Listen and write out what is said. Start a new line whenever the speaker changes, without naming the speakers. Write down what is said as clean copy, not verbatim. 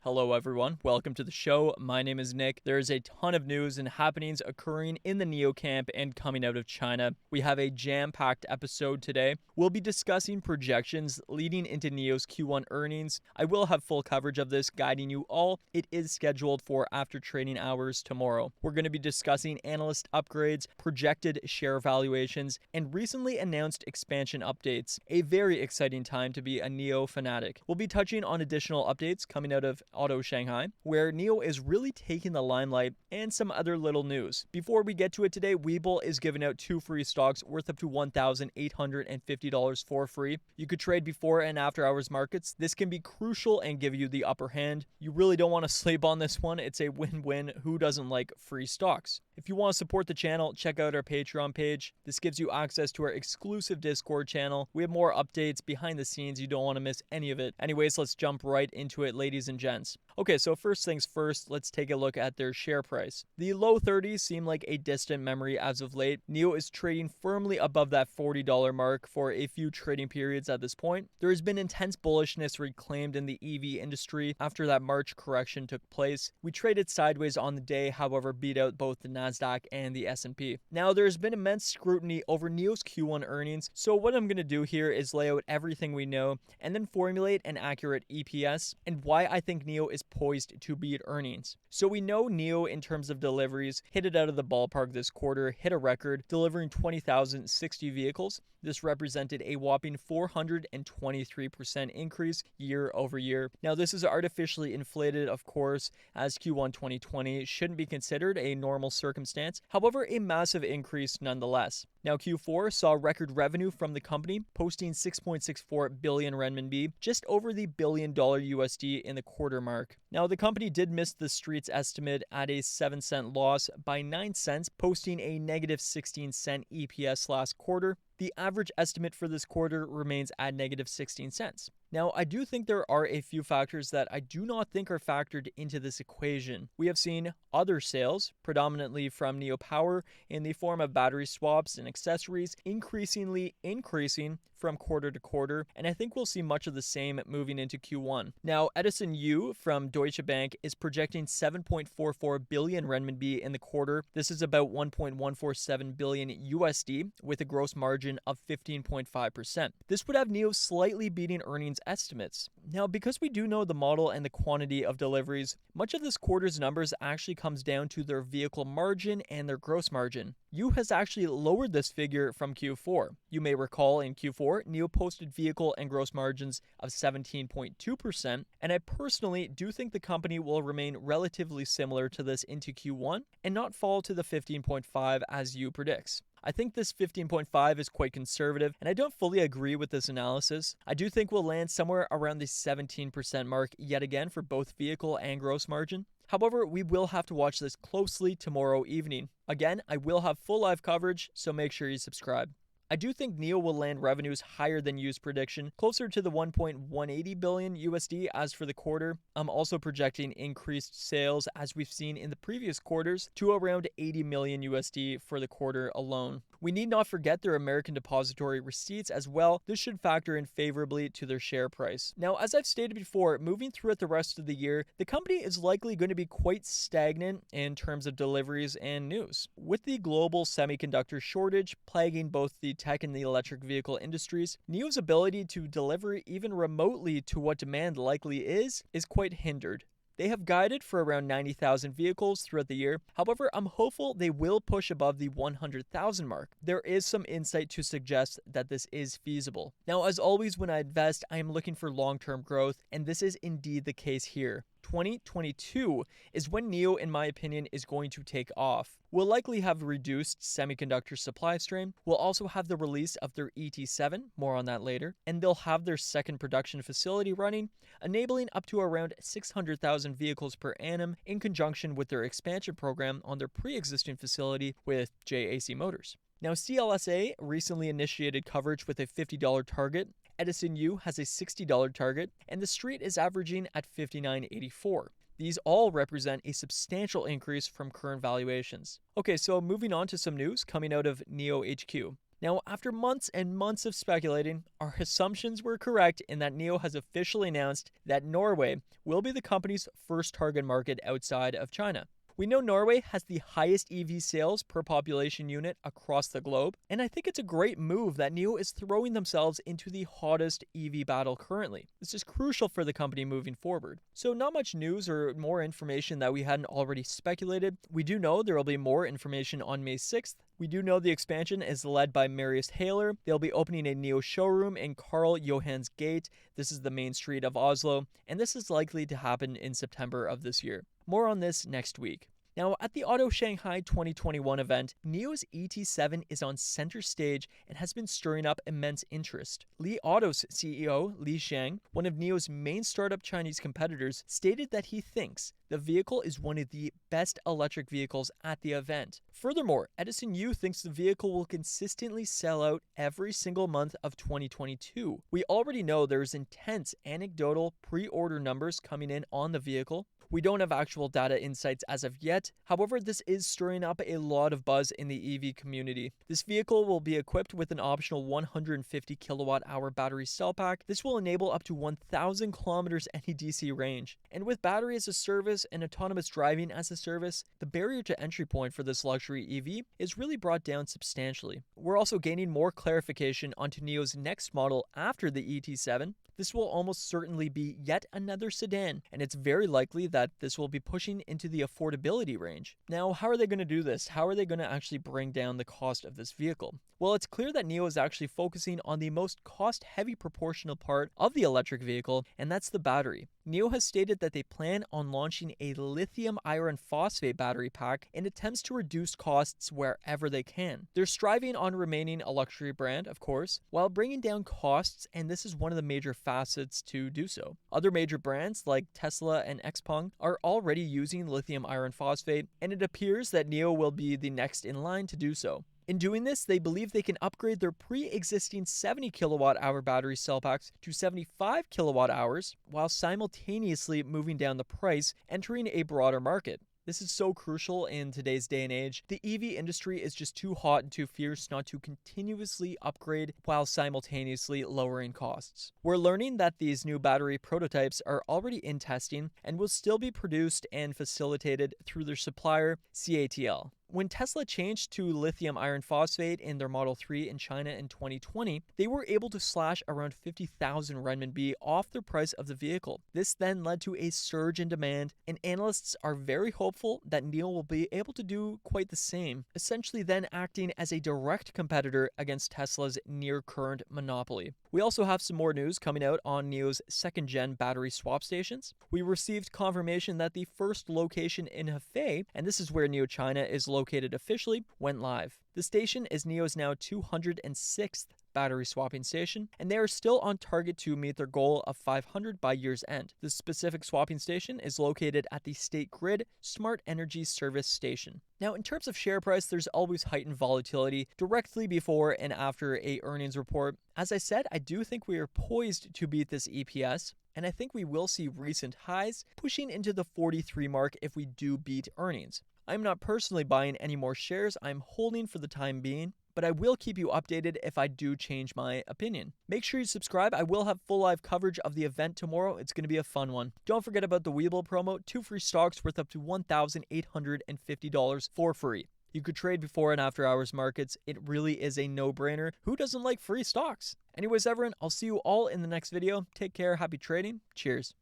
Hello everyone, welcome to the show. My name is Nick. There is a ton of news and happenings occurring in the NIO camp and coming out of China. We have a jam-packed episode today. We'll be discussing projections leading into NIO's Q1 earnings. I will have full coverage of this, guiding you all. It is scheduled for after trading hours tomorrow. We're going to be discussing analyst upgrades, projected share valuations, and recently announced expansion updates. A very exciting time to be a NIO fanatic. We'll be touching on additional updates coming out of Auto Shanghai, where NIO is really taking the limelight, and some other little news. Before we get to it today, Webull is giving out 2 free stocks worth up to $1,850 for free. You could trade before and after hours markets. This can be crucial and give you the upper hand. You really don't want to sleep on this one. It's a win-win. Who doesn't like free stocks? If you want to support the channel, check out our Patreon page. This gives you access to our exclusive Discord channel. We have more updates behind the scenes. You don't want to miss any of it. Anyways, let's jump right into it, ladies and gents. Okay, so first things first, let's take a look at their share price. The low 30s seem like a distant memory as of late. NIO is trading firmly above that $40 mark for a few trading periods at this point. There has been intense bullishness reclaimed in the EV industry after that March correction took place. We traded sideways on the day, however, beat out both the Nasdaq and the S&P. Now, there's been immense scrutiny over NIO's Q1 earnings, so what I'm going to do here is lay out everything we know and then formulate an accurate EPS and why I think NIO is poised to beat earnings. So we know NIO, in terms of deliveries, hit it out of the ballpark this quarter, hit a record, delivering 20,060 vehicles. This represented a whopping 423% increase year over year. Now, this is artificially inflated, of course, as Q1 2020 shouldn't be considered a normal circumstance. However, a massive increase nonetheless. Now, Q4 saw record revenue from the company, posting 6.64 billion renminbi, just over the $1 billion USD in the quarter mark. Now, the company did miss the street's estimate at a 7-cent loss by 9 cents, posting a negative 16-cent EPS last quarter. The average estimate for this quarter remains at negative 16 cents. Now, I do think there are a few factors that I do not think are factored into this equation. We have seen other sales, predominantly from NIO Power in the form of battery swaps and accessories, increasing from quarter to quarter, and I think we'll see much of the same moving into Q1. Now, Edison Yu from Deutsche Bank is projecting 7.44 billion renminbi in the quarter. This is about 1.147 billion USD with a gross margin of 15.5%. This would have NIO slightly beating earnings estimates. Now, because we do know the model and the quantity of deliveries, much of this quarter's numbers actually comes down to their vehicle margin and their gross margin. Yu has actually lowered this figure from Q4. You may recall in Q4, NIO posted vehicle and gross margins of 17.2%, and I personally do think the company will remain relatively similar to this into Q1 and not fall to the 15.5 as Yu predicts. I think this 15.5 is quite conservative, and I don't fully agree with this analysis. I do think we'll land somewhere around the 17% mark yet again for both vehicle and gross margin. However, we will have to watch this closely tomorrow evening. Again, I will have full live coverage, so make sure you subscribe. I do think NIO will land revenues higher than Yu's prediction, closer to the 1.180 billion USD as for the quarter. I'm also projecting increased sales, as we've seen in the previous quarters, to around 80 million USD for the quarter alone. We need not forget their American depository receipts as well. This should factor in favorably to their share price. Now, as I've stated before, moving throughout the rest of the year, the company is likely going to be quite stagnant in terms of deliveries and news. With the global semiconductor shortage plaguing both the tech and the electric vehicle industries, NIO's ability to deliver even remotely to what demand likely is quite hindered. They have guided for around 90,000 vehicles throughout the year. However, I'm hopeful they will push above the 100,000 mark. There is some insight to suggest that this is feasible. Now, as always, when I invest, I am looking for long-term growth, and this is indeed the case here. 2022 is when NIO, in my opinion, is going to take off. We'll likely have reduced semiconductor supply strain. We'll also have the release of their ET7, more on that later, and they'll have their second production facility running, enabling up to around 600,000 vehicles per annum in conjunction with their expansion program on their pre-existing facility with JAC Motors. Now, CLSA recently initiated coverage with a $50 target. Edison Yu has a $60 target, and the street is averaging at $59.84. These all represent a substantial increase from current valuations. Okay, so moving on to some news coming out of NIO HQ. Now, after months and months of speculating, our assumptions were correct in that NIO has officially announced that Norway will be the company's first target market outside of China. We know Norway has the highest EV sales per population unit across the globe, and I think it's a great move that NIO is throwing themselves into the hottest EV battle currently. This is crucial for the company moving forward. So not much news or more information that we hadn't already speculated. We do know there will be more information on May 6th. We do know the expansion is led by Marius Haler. They'll be opening a NIO showroom in Karl Johans Gate. This is the main street of Oslo, and this is likely to happen in September of this year. More on this next week. Now, at the Auto Shanghai 2021 event, NIO's ET7 is on center stage and has been stirring up immense interest. Li Auto's CEO, Li Xiang, one of NIO's main startup Chinese competitors, stated that he thinks the vehicle is one of the best electric vehicles at the event. Furthermore, Edison Yu thinks the vehicle will consistently sell out every single month of 2022. We already know there's intense anecdotal pre-order numbers coming in on the vehicle. We don't have actual data insights as of yet. However, this is stirring up a lot of buzz in the EV community. This vehicle will be equipped with an optional 150 kilowatt hour battery cell pack. This will enable up to 1,000 kilometers NEDC range. And with battery as a service and autonomous driving as a service, the barrier to entry point for this luxury EV is really brought down substantially. We're also gaining more clarification onto NIO's next model after the ET7. This will almost certainly be yet another sedan, and it's very likely that this will be pushing into the affordability range. Now, how are they going to do this? How are they going to actually bring down the cost of this vehicle? Well, it's clear that NIO is actually focusing on the most cost-heavy proportional part of the electric vehicle, and that's the battery. NIO has stated that they plan on launching a lithium iron phosphate battery pack in attempts to reduce costs wherever they can. They're striving on remaining a luxury brand, of course, while bringing down costs, and this is one of the major facets to do so. Other major brands like Tesla and XPeng are already using lithium iron phosphate, and it appears that NIO will be the next in line to do so. In doing this, they believe they can upgrade their pre-existing 70 kilowatt hour battery cell packs to 75 kilowatt hours while simultaneously moving down the price, entering a broader market. This is so crucial in today's day and age. The EV industry is just too hot and too fierce not to continuously upgrade while simultaneously lowering costs. We're learning that these new battery prototypes are already in testing and will still be produced and facilitated through their supplier, CATL. When Tesla changed to lithium iron phosphate in their Model 3 in China in 2020, they were able to slash around 50,000 renminbi off the price of the vehicle. This then led to a surge in demand, and analysts are very hopeful that NIO will be able to do quite the same, essentially then acting as a direct competitor against Tesla's near-current monopoly. We also have some more news coming out on NIO's second-gen battery swap stations. We received confirmation that the first location in Hefei, and this is where NIO China is located officially, went live. The station is NIO's now 206th battery swapping station, and they are still on target to meet their goal of 500 by year's end. This specific swapping station is located at the State Grid Smart Energy Service Station. Now, in terms of share price, there's always heightened volatility directly before and after a earnings report. As I said, I do think we are poised to beat this EPS, and I think we will see recent highs pushing into the 43 mark if we do beat earnings. I'm not personally buying any more shares. I'm holding for the time being, but I will keep you updated if I do change my opinion. Make sure you subscribe. I will have full live coverage of the event tomorrow. It's going to be a fun one. Don't forget about the Webull promo, 2 free stocks worth up to $1,850 for free. You could trade before and after hours markets. It really is a no-brainer. Who doesn't like free stocks? Anyways, everyone, I'll see you all in the next video. Take care. Happy trading. Cheers.